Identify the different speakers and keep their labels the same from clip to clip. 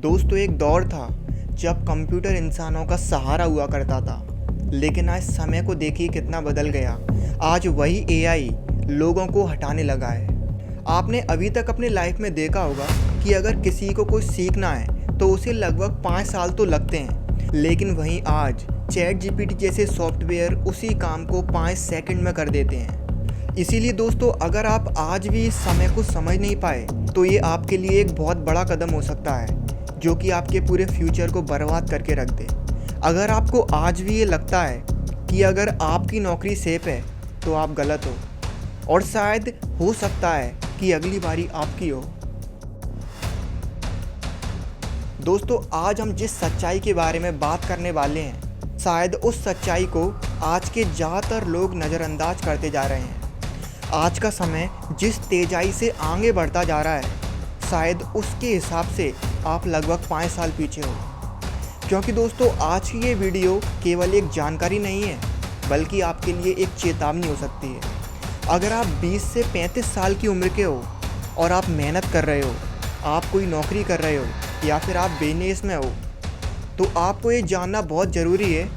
Speaker 1: दोस्तों एक दौर था जब कंप्यूटर इंसानों का सहारा हुआ करता था, लेकिन आज समय को देखिए कितना बदल गया। आज वही एआई लोगों को हटाने लगा है। आपने अभी तक अपनी लाइफ में देखा होगा कि अगर किसी को कुछ सीखना है तो उसे लगभग 5 साल तो लगते हैं, लेकिन वहीं आज चैट जीपीटी जैसे सॉफ्टवेयर उसी काम को 5 सेकंड में कर देते हैं। इसीलिए दोस्तों, अगर आप आज भी इस समय को समझ नहीं पाए तो ये आपके लिए एक बहुत बड़ा कदम हो सकता है जो कि आपके पूरे फ्यूचर को बर्बाद करके रख दे। अगर आपको आज भी ये लगता है कि अगर आपकी नौकरी सेफ है तो आप गलत हो, और शायद हो सकता है कि अगली बारी आपकी हो। दोस्तों, आज हम जिस सच्चाई के बारे में बात करने वाले हैं, शायद उस सच्चाई को आज के ज़्यादातर लोग नज़रअंदाज करते जा रहे हैं। आज का समय जिस तेज़ाई से आगे बढ़ता जा रहा है, शायद उसके हिसाब से आप लगभग 5 साल पीछे हो। क्योंकि दोस्तों, आज की ये वीडियो केवल एक जानकारी नहीं है, बल्कि आपके लिए एक चेतावनी हो सकती है। अगर आप 20 से 35 साल की उम्र के हो और आप मेहनत कर रहे हो, आप कोई नौकरी कर रहे हो या फिर आप बिजनेस में हो, तो आपको ये जानना बहुत ज़रूरी है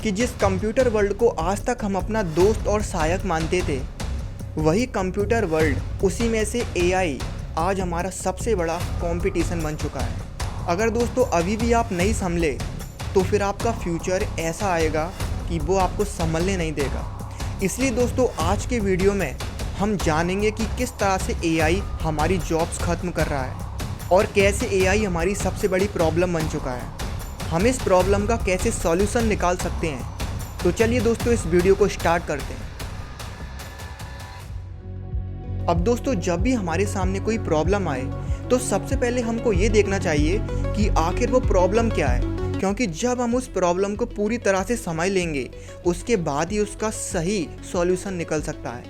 Speaker 1: कि जिस कंप्यूटर वर्ल्ड को आज तक हम अपना दोस्त और सहायक मानते थे, वही कंप्यूटर वर्ल्ड, उसी में से एआई आज हमारा सबसे बड़ा कंपटीशन बन चुका है। अगर दोस्तों अभी भी आप नहीं संभले तो फिर आपका फ्यूचर ऐसा आएगा कि वो आपको संभलने नहीं देगा। इसलिए दोस्तों, आज के वीडियो में हम जानेंगे कि किस तरह से एआई हमारी जॉब्स ख़त्म कर रहा है और कैसे एआई हमारी सबसे बड़ी प्रॉब्लम बन चुका है। हम इस प्रॉब्लम का कैसे सॉल्यूशन निकाल सकते हैं। तो चलिए दोस्तों, इस वीडियो को स्टार्ट करते हैं। अब दोस्तों, जब भी हमारे सामने कोई प्रॉब्लम आए तो सबसे पहले हमको ये देखना चाहिए कि आखिर वो प्रॉब्लम क्या है, क्योंकि जब हम उस प्रॉब्लम को पूरी तरह से समझ लेंगे उसके बाद ही उसका सही सॉल्यूशन निकल सकता है।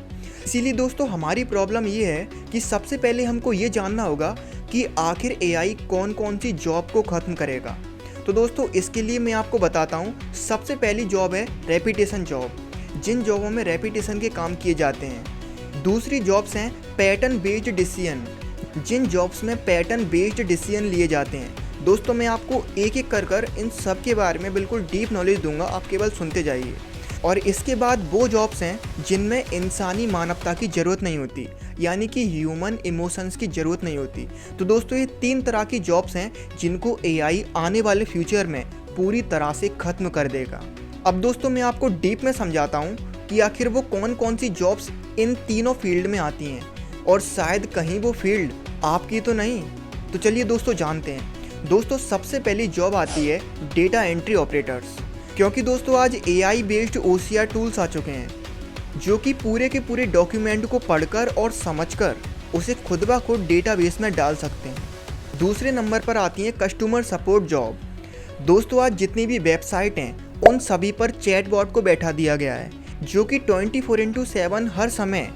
Speaker 1: इसीलिए दोस्तों, हमारी प्रॉब्लम ये है कि सबसे पहले हमको ये जानना होगा कि आखिर एआई कौन कौन सी जॉब को ख़त्म करेगा। तो दोस्तों, इसके लिए मैं आपको बताता हूँ। सबसे पहली जॉब है रेपिटेशन जॉब, जिन जॉबों में रेपिटेशन के काम किए जाते हैं। दूसरी जॉब्स हैं पैटर्न बेस्ड डिसीजन, जिन जॉब्स में पैटर्न बेस्ड डिसीजन लिए जाते हैं। दोस्तों, मैं आपको एक एक कर इन सब के बारे में बिल्कुल डीप नॉलेज दूंगा, आप केवल सुनते जाइए। और इसके बाद वो जॉब्स हैं जिनमें इंसानी मानवता की ज़रूरत नहीं होती, यानी कि ह्यूमन इमोशंस की ज़रूरत नहीं होती। तो दोस्तों, ये 3 तरह की जॉब्स हैं जिनको एआई आने वाले फ्यूचर में पूरी तरह से ख़त्म कर देगा। अब दोस्तों, मैं आपको डीप में समझाता हूँ कि आखिर वो कौन कौन सी जॉब्स इन तीनों फील्ड में आती हैं, और शायद कहीं वो फील्ड आपकी तो नहीं। तो चलिए दोस्तों, जानते हैं। दोस्तों, सबसे पहली जॉब आती है डेटा एंट्री ऑपरेटर्स, क्योंकि दोस्तों आज एआई बेस्ड ओसीआर टूल्स आ चुके हैं जो कि पूरे के पूरे डॉक्यूमेंट को पढ़कर और समझकर उसे खुद ब खुद डेटाबेस में डाल सकते हैं। दूसरे नंबर पर आती है कस्टमर सपोर्ट जॉब। दोस्तों, आज जितनी भी वेबसाइट हैं उन सभी पर चैटबॉट को बैठा दिया गया है, जो कि 24/7 हर समय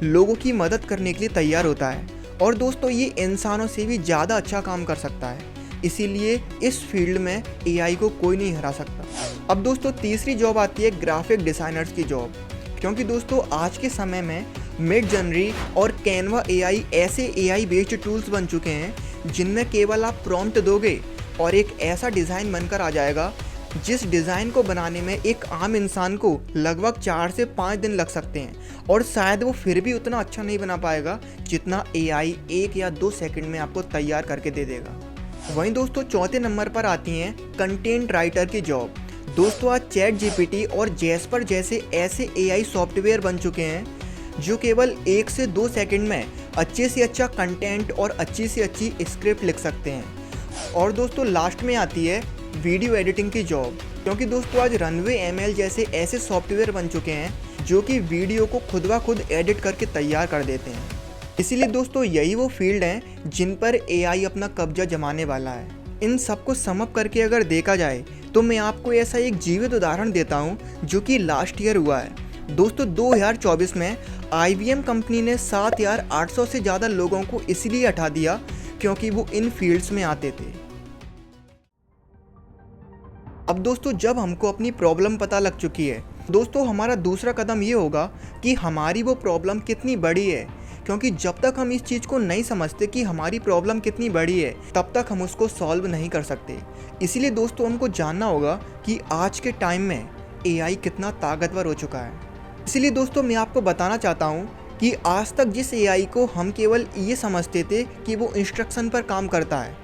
Speaker 1: लोगों की मदद करने के लिए तैयार होता है। और दोस्तों, ये इंसानों से भी ज़्यादा अच्छा काम कर सकता है, इसीलिए इस फील्ड में एआई को कोई नहीं हरा सकता। अब दोस्तों, तीसरी जॉब आती है ग्राफिक डिज़ाइनर्स की जॉब, क्योंकि दोस्तों आज के समय में मिडजर्नी और कैनवा एआई ऐसे एआई बेस्ड टूल्स बन चुके हैं जिनमें केवल आप प्रॉम्प्ट दोगे और एक ऐसा डिज़ाइन बनकर आ जाएगा जिस डिज़ाइन को बनाने में एक आम इंसान को लगभग 4 से 5 दिन लग सकते हैं, और शायद वो फिर भी उतना अच्छा नहीं बना पाएगा जितना एआई 1 या 2 सेकंड में आपको तैयार करके दे देगा। वहीं दोस्तों, चौथे नंबर पर आती हैं कंटेंट राइटर की जॉब। दोस्तों, आज चैट जीपीटी और जैस्पर जैसे ऐसे एआई सॉफ्टवेयर बन चुके हैं जो केवल 1 से 2 सेकंड में अच्छे से अच्छा कंटेंट और अच्छी से अच्छी स्क्रिप्ट लिख सकते हैं। और दोस्तों, लास्ट में आती है वीडियो एडिटिंग की जॉब, क्योंकि दोस्तों आज रनवे एमएल जैसे ऐसे सॉफ्टवेयर बन चुके हैं जो कि वीडियो को खुद ब खुद एडिट करके तैयार कर देते हैं। इसीलिए दोस्तों, यही वो फील्ड हैं जिन पर एआई अपना कब्जा जमाने वाला है। इन सबको समअप करके अगर देखा जाए तो मैं आपको ऐसा एक जीवित उदाहरण देता हूँ जो कि लास्ट ईयर हुआ है। दोस्तों, 2024 में IBM कंपनी ने 7,800 से ज़्यादा लोगों को इसलिए हटा दिया क्योंकि वो इन फील्ड्स में आते थे। अब दोस्तों, जब हमको अपनी प्रॉब्लम पता लग चुकी है, दोस्तों हमारा दूसरा कदम ये होगा कि हमारी वो प्रॉब्लम कितनी बड़ी है, क्योंकि जब तक हम इस चीज़ को नहीं समझते कि हमारी प्रॉब्लम कितनी बड़ी है, तब तक हम उसको सॉल्व नहीं कर सकते। इसीलिए दोस्तों हमको जानना होगा कि आज के टाइम में एआई कितना ताकतवर हो चुका है। इसीलिए दोस्तों मैं आपको बताना चाहता हूँ कि आज तक जिस एआई को हम केवल ये समझते थे कि वो इंस्ट्रक्शन पर काम करता है,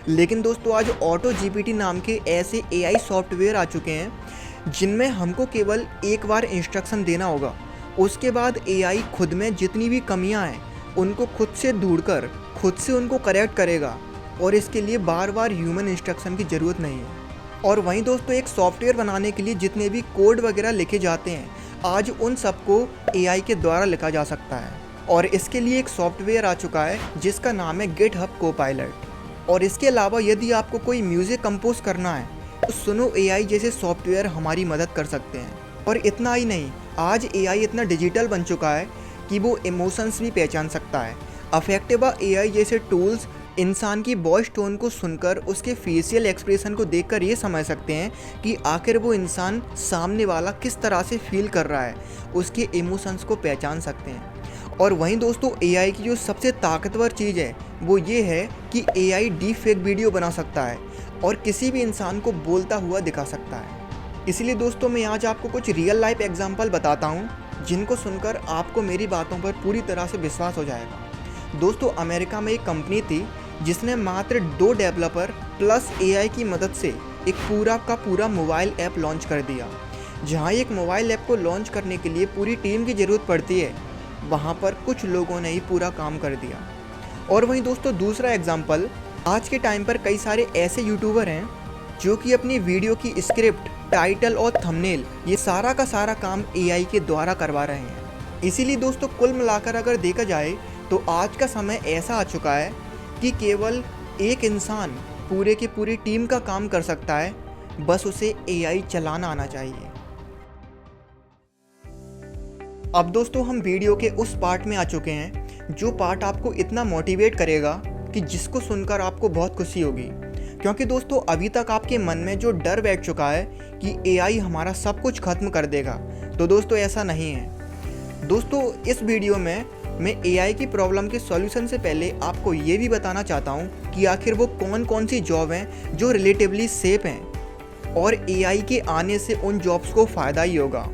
Speaker 1: लेकिन दोस्तों आज ऑटो जीपीटी नाम के ऐसे एआई सॉफ्टवेयर आ चुके हैं जिनमें हमको केवल एक बार इंस्ट्रक्शन देना होगा। उसके बाद एआई खुद में जितनी भी कमियां हैं उनको खुद से ढूंढकर खुद से उनको करेक्ट करेगा और इसके लिए बार बार ह्यूमन इंस्ट्रक्शन की ज़रूरत नहीं है। और वहीं दोस्तों एक सॉफ्टवेयर बनाने के लिए जितने भी कोड वगैरह लिखे जाते हैं, आज उन सबको एआई के द्वारा लिखा जा सकता है। और इसके लिए एक सॉफ्टवेयर आ चुका है जिसका नाम है GitHub Copilot। और इसके अलावा यदि आपको कोई म्यूज़िक कंपोज करना है तो सुनो एआई जैसे सॉफ्टवेयर हमारी मदद कर सकते हैं। और इतना ही नहीं, आज एआई इतना डिजिटल बन चुका है कि वो इमोशंस भी पहचान सकता है। अफेक्टिवा एआई जैसे टूल्स इंसान की वॉइस टोन को सुनकर उसके फेशियल एक्सप्रेशन को देखकर ये समझ सकते हैं कि आखिर वो इंसान सामने वाला किस तरह से फील कर रहा है, उसके इमोशंस को पहचान सकते हैं। और वहीं दोस्तों एआई की जो सबसे ताकतवर चीज़ है वो ये है कि एआई डीप फेक वीडियो बना सकता है और किसी भी इंसान को बोलता हुआ दिखा सकता है। इसलिए दोस्तों मैं आज आपको कुछ रियल लाइफ एग्जांपल बताता हूँ जिनको सुनकर आपको मेरी बातों पर पूरी तरह से विश्वास हो जाएगा। दोस्तों अमेरिका में एक कंपनी थी जिसने मात्र 2 डेवलपर प्लस एआई की मदद से एक पूरा का पूरा मोबाइल ऐप लॉन्च कर दिया। जहाँ एक मोबाइल ऐप को लॉन्च करने के लिए पूरी टीम की ज़रूरत पड़ती है, वहाँ पर कुछ लोगों ने ही पूरा काम कर दिया। और वहीं दोस्तों दूसरा एग्जाम्पल, आज के टाइम पर कई सारे ऐसे यूट्यूबर हैं जो कि अपनी वीडियो की स्क्रिप्ट, टाइटल और थंबनेल ये सारा का सारा काम एआई के द्वारा करवा रहे हैं। इसीलिए दोस्तों कुल मिलाकर अगर देखा जाए तो आज का समय ऐसा आ चुका है कि केवल एक इंसान पूरे की पूरी टीम का काम कर सकता है, बस उसे एआई चलाना आना चाहिए। अब दोस्तों हम वीडियो के उस पार्ट में आ चुके हैं जो पार्ट आपको इतना मोटिवेट करेगा कि जिसको सुनकर आपको बहुत खुशी होगी। क्योंकि दोस्तों अभी तक आपके मन में जो डर बैठ चुका है कि एआई हमारा सब कुछ खत्म कर देगा, तो दोस्तों ऐसा नहीं है। दोस्तों इस वीडियो में मैं एआई की प्रॉब्लम के सॉल्यूशन से पहले आपको ये भी बताना चाहता हूँ कि आखिर वो कौन कौन सी जॉब हैं जो रिलेटिवली सेफ हैं और एआई के आने से उन जॉब्स को फ़ायदा ही होगा।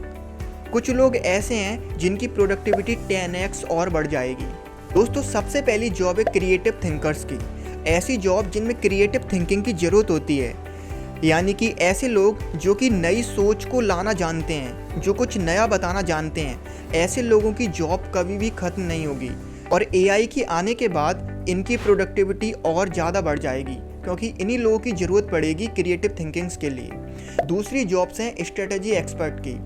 Speaker 1: कुछ लोग ऐसे हैं जिनकी प्रोडक्टिविटी 10x और बढ़ जाएगी। दोस्तों सबसे पहली जॉब है क्रिएटिव थिंकर्स की। ऐसी जॉब जिनमें क्रिएटिव थिंकिंग की ज़रूरत होती है, यानी कि ऐसे लोग जो कि नई सोच को लाना जानते हैं, जो कुछ नया बताना जानते हैं, ऐसे लोगों की जॉब कभी भी ख़त्म नहीं होगी। और एआई के आने के बाद इनकी प्रोडक्टिविटी और ज़्यादा बढ़ जाएगी क्योंकि इन्हीं लोगों की ज़रूरत पड़ेगी क्रिएटिव थिंकिंग्स के लिए। दूसरी जॉब्स हैं स्ट्रेटजी एक्सपर्ट की।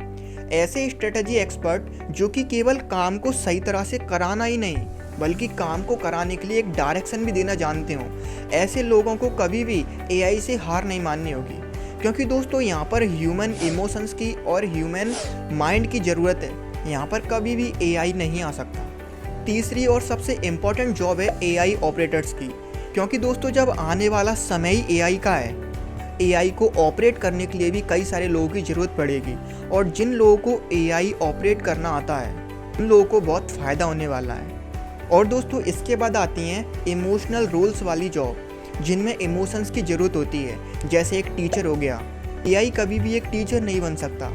Speaker 1: ऐसे स्ट्रेटजी एक्सपर्ट जो कि केवल काम को सही तरह से कराना ही नहीं बल्कि काम को कराने के लिए एक डायरेक्शन भी देना जानते हो, ऐसे लोगों को कभी भी एआई से हार नहीं माननी होगी। क्योंकि दोस्तों यहाँ पर ह्यूमन इमोशंस की और ह्यूमन माइंड की ज़रूरत है, यहाँ पर कभी भी एआई नहीं आ सकता। तीसरी और सबसे इम्पॉर्टेंट जॉब है एआई ऑपरेटर्स की। क्योंकि दोस्तों जब आने वाला समय ही एआई का है, एआई को ऑपरेट करने के लिए भी कई सारे लोगों की ज़रूरत पड़ेगी। और जिन लोगों को एआई ऑपरेट करना आता है उन लोगों को बहुत फ़ायदा होने वाला है। और दोस्तों इसके बाद आती हैं इमोशनल रोल्स वाली जॉब, जिनमें इमोशंस की ज़रूरत होती है। जैसे एक टीचर हो गया। एआई कभी भी एक टीचर नहीं बन सकता,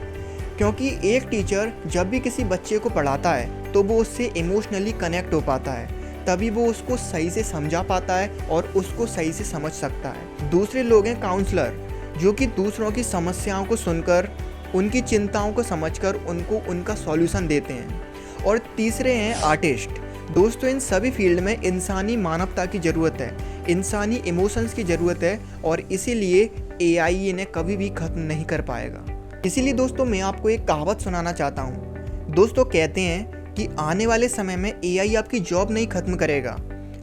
Speaker 1: क्योंकि एक टीचर जब भी किसी बच्चे को पढ़ाता है तो वो उससे इमोशनली कनेक्ट हो पाता है, तभी वो उसको सही से समझा पाता है और उसको सही से समझ सकता है। दूसरे लोग हैं काउंसलर, जो कि दूसरों की समस्याओं को सुनकर उनकी चिंताओं को समझकर उनको उनका सॉल्यूशन देते हैं। और तीसरे हैं आर्टिस्ट। दोस्तों इन सभी फील्ड में इंसानी मानवता की ज़रूरत है, इंसानी इमोशंस की ज़रूरत है और इसीलिए एआई इन्हें कभी भी ख़त्म नहीं कर पाएगा। इसीलिए दोस्तों मैं आपको एक कहावत सुनाना चाहता हूँ। दोस्तों कहते हैं कि आने वाले समय में एआई आपकी जॉब नहीं ख़त्म करेगा,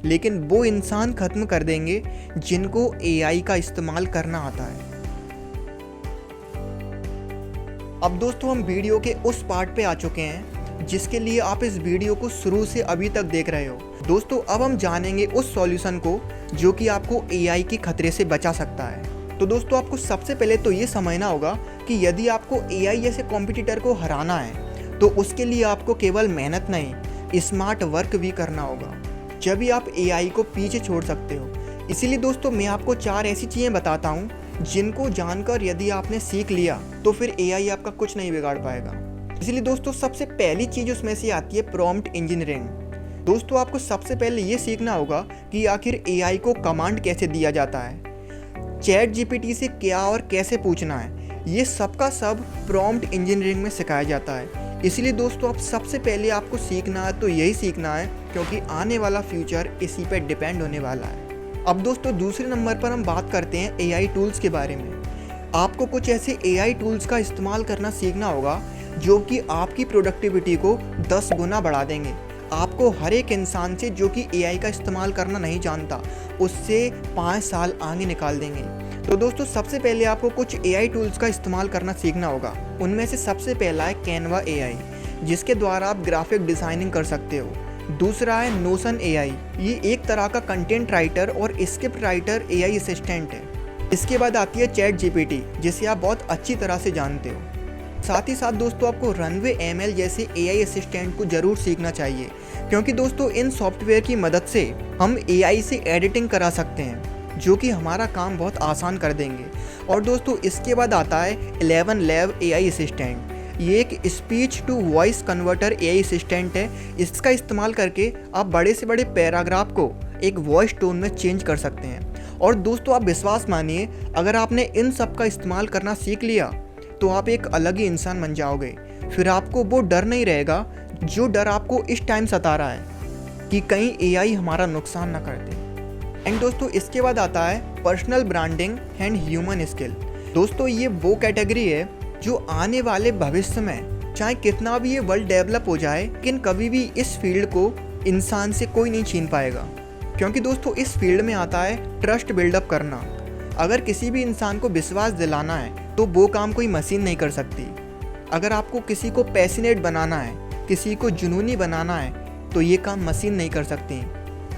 Speaker 1: लेकिन वो इंसान ख़त्म कर देंगे जिनको एआई का इस्तेमाल करना आता है। अब दोस्तों हम वीडियो के उस पार्ट पे आ चुके हैं जिसके लिए आप इस वीडियो को शुरू से अभी तक देख रहे हो। दोस्तों अब हम जानेंगे उस सॉल्यूशन को जो कि आपको एआई के खतरे से बचा सकता है। तो दोस्तों आपको सबसे पहले तो ये समझना होगा कि यदि आपको एआई जैसे कॉम्पिटिटर को हराना है तो उसके लिए आपको केवल मेहनत नहीं स्मार्ट वर्क भी करना होगा, जब भी आप एआई को पीछे छोड़ सकते हो। इसीलिए दोस्तों मैं आपको 4 ऐसी चीज़ें बताता हूँ जिनको जानकर यदि आपने सीख लिया तो फिर एआई आपका कुछ नहीं बिगाड़ पाएगा। इसलिए दोस्तों सबसे पहली चीज़ उसमें से आती है प्रॉम्प्ट इंजीनियरिंग। दोस्तों आपको सबसे पहले ये सीखना होगा कि आखिर एआई को कमांड कैसे दिया जाता है, चैट जीपीटी से क्या और कैसे पूछना है, ये सबका सब प्रॉम्प्ट इंजीनियरिंग में सिखाया जाता है। इसलिए दोस्तों अब सबसे पहले आपको सीखना है तो यही सीखना है, क्योंकि आने वाला फ्यूचर इसी पे डिपेंड होने वाला है। अब दोस्तों दूसरे नंबर पर हम बात करते हैं एआई टूल्स के बारे में। आपको कुछ ऐसे एआई टूल्स का इस्तेमाल करना सीखना होगा जो कि आपकी प्रोडक्टिविटी को 10 गुना बढ़ा देंगे। आपको हर एक इंसान से जो कि एआई का इस्तेमाल करना नहीं जानता, उससे 5 साल आगे निकाल देंगे। तो दोस्तों सबसे पहले आपको कुछ एआई टूल्स का इस्तेमाल करना सीखना होगा। उनमें से सबसे पहला है कैनवा एआई, जिसके द्वारा आप ग्राफिक डिज़ाइनिंग कर सकते हो। दूसरा है नोशन एआई, ये एक तरह का कंटेंट राइटर और स्क्रिप्ट राइटर एआई असिस्टेंट है। इसके बाद आती है चैट जीपीटी, जिसे आप बहुत अच्छी तरह से जानते हो। साथ ही साथ दोस्तों आपको रनवे एमएल जैसे एआई असिस्टेंट को ज़रूर सीखना चाहिए, क्योंकि दोस्तों इन सॉफ्टवेयर की मदद से हम एआई से एडिटिंग करा सकते हैं, जो कि हमारा काम बहुत आसान कर देंगे। और दोस्तों इसके बाद आता है 11 लैब एआई असिस्टेंट। ये एक speech to voice converter AI assistant है। इसका इस्तेमाल करके आप बड़े से बड़े पैराग्राफ को एक वॉइस टोन में चेंज कर सकते हैं। और दोस्तों आप विश्वास मानिए, अगर आपने इन सब का इस्तेमाल करना सीख लिया तो आप एक अलग ही इंसान बन जाओगे। फिर आपको वो डर नहीं रहेगा जो डर आपको इस टाइम सता रहा है कि कहीं एआई हमारा नुकसान ना कर दे। एंड दोस्तों इसके बाद आता है personal branding and human skill. दोस्तों ये वो कैटेगरी है जो आने वाले भविष्य में चाहे कितना भी ये वर्ल्ड डेवलप हो जाए, लेकिन कभी भी इस फील्ड को इंसान से कोई नहीं छीन पाएगा। क्योंकि दोस्तों इस फील्ड में आता है ट्रस्ट बिल्डअप करना। अगर किसी भी इंसान को विश्वास दिलाना है तो वो काम कोई मशीन नहीं कर सकती। अगर आपको किसी को पैशनेट बनाना है, किसी को जुनूनी बनाना है, तो ये काम मशीन नहीं कर सकती।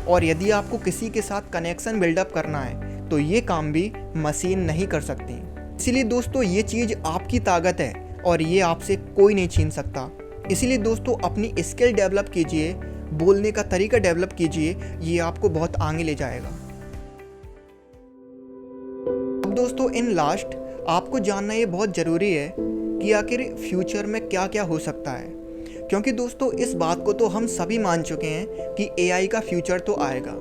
Speaker 1: और यदि आपको किसी के साथ कनेक्शन बिल्डअप करना है तो ये काम भी मशीन नहीं कर सकती। इसीलिए दोस्तों ये चीज़ आपकी ताकत है और ये आपसे कोई नहीं छीन सकता। इसीलिए दोस्तों अपनी स्किल डेवलप कीजिए, बोलने का तरीका डेवलप कीजिए, ये आपको बहुत आगे ले जाएगा। अब दोस्तों इन लास्ट आपको जानना ये बहुत ज़रूरी है कि आखिर फ्यूचर में क्या क्या हो सकता है। क्योंकि दोस्तों इस बात को तो हम सभी मान चुके हैं कि एआई का फ्यूचर तो आएगा,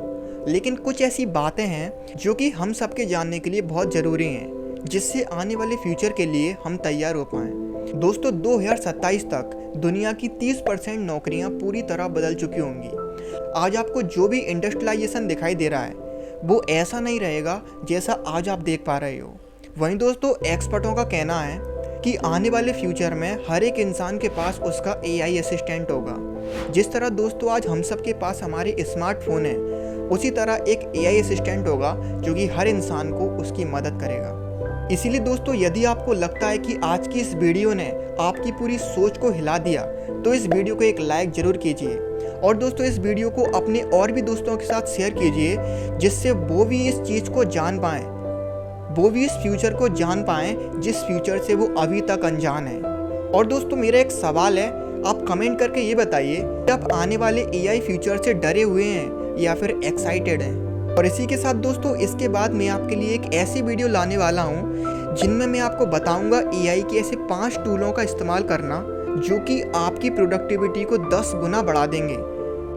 Speaker 1: लेकिन कुछ ऐसी बातें हैं जो कि हम सबके जानने के लिए बहुत ज़रूरी हैं, जिससे आने वाले फ्यूचर के लिए हम तैयार हो पाएँ। दोस्तों 2027 तक दुनिया की 30% नौकरियां पूरी तरह बदल चुकी होंगी। आज आपको जो भी इंडस्ट्रियलाइजेशन दिखाई दे रहा है वो ऐसा नहीं रहेगा जैसा आज आप देख पा रहे हो। वहीं दोस्तों एक्सपर्टों का कहना है कि आने वाले फ्यूचर में हर एक इंसान के पास उसका एआई असिस्टेंट होगा। जिस तरह दोस्तों आज हम सब के पास हमारे स्मार्टफोन है, उसी तरह एक एआई असिस्टेंट होगा जो कि हर इंसान को उसकी मदद करेगा। इसीलिए दोस्तों यदि आपको लगता है कि आज की इस वीडियो ने आपकी पूरी सोच को हिला दिया तो इस वीडियो को एक लाइक ज़रूर कीजिए। और दोस्तों इस वीडियो को अपने और भी दोस्तों के साथ शेयर कीजिए, जिससे वो भी इस चीज़ को जान पाएँ, वो भी इस फ्यूचर को जान पाएँ जिस फ्यूचर से वो अभी तक अनजान है। और दोस्तों मेरा एक सवाल है, आप कमेंट करके ये बताइए कि आप आने वाले एआई फ्यूचर से डरे हुए हैं या फिर एक्साइटेड हैं। और इसी के साथ दोस्तों इसके बाद मैं आपके लिए एक ऐसी वीडियो लाने वाला हूँ जिनमें मैं आपको बताऊँगा एआई के ऐसे 5 टूलों का इस्तेमाल करना जो कि आपकी प्रोडक्टिविटी को 10 गुना बढ़ा देंगे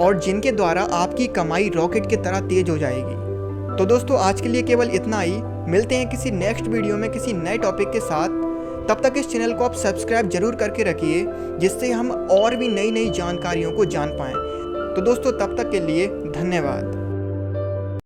Speaker 1: और जिनके द्वारा आपकी कमाई रॉकेट की तरह तेज हो जाएगी। तो दोस्तों आज के लिए केवल इतना ही। मिलते हैं किसी नेक्स्ट वीडियो में किसी नए टॉपिक के साथ। तब तक इस चैनल को आप सब्सक्राइब जरूर करके रखिए, जिससे हम और भी नई नई जानकारियों को जान पाएँ। तो दोस्तों तब तक के लिए धन्यवाद।